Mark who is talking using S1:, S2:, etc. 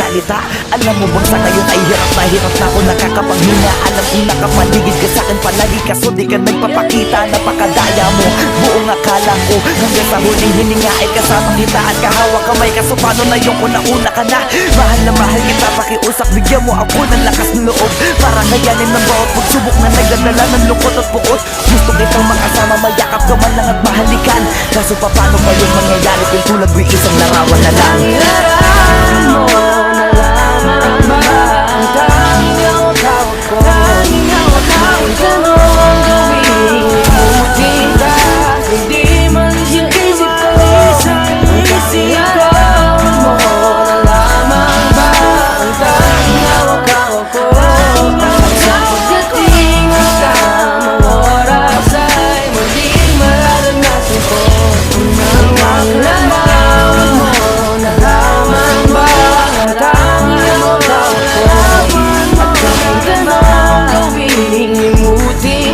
S1: salita. Alam mo bang sa ngayon ay hirap na ako nakakapaghinga. Alam kong nakapaligid ka sa'kin palagi, kaso di ka nagpapakita. Napakadaya mo, buong akala ko hanggang sa huling hininga ay kasamang kita at kahawak kamay. Kaso paano na yung una-una ka na? Mahal na mahal kita, pakiusap, bigyan mo ako ng lakas ng loob para kayanin ng bawat pagsubok na nagdadala ng lungkot at puot. Gusto kitang makasama, mayakap ka man lang at mahalikan. Kaso paano pa yung mangyayari kung tulad mo'y isang larawan na lang?
S2: Larawan mo na lamang ba ang tanging hawak-hawak ko? Tanging hawak-hawak ko. Tanong gawin, buti ka, hindi man siya isip ko. Ang larawan mo na lamang ba ang tanging hawak-hawak ko? Sa pagdating ang tamang oras ay muling mararanasan ko. Ang larawan mo na lamang ba ang tanging hawak-hawak ko? At kahit anong gawing limutin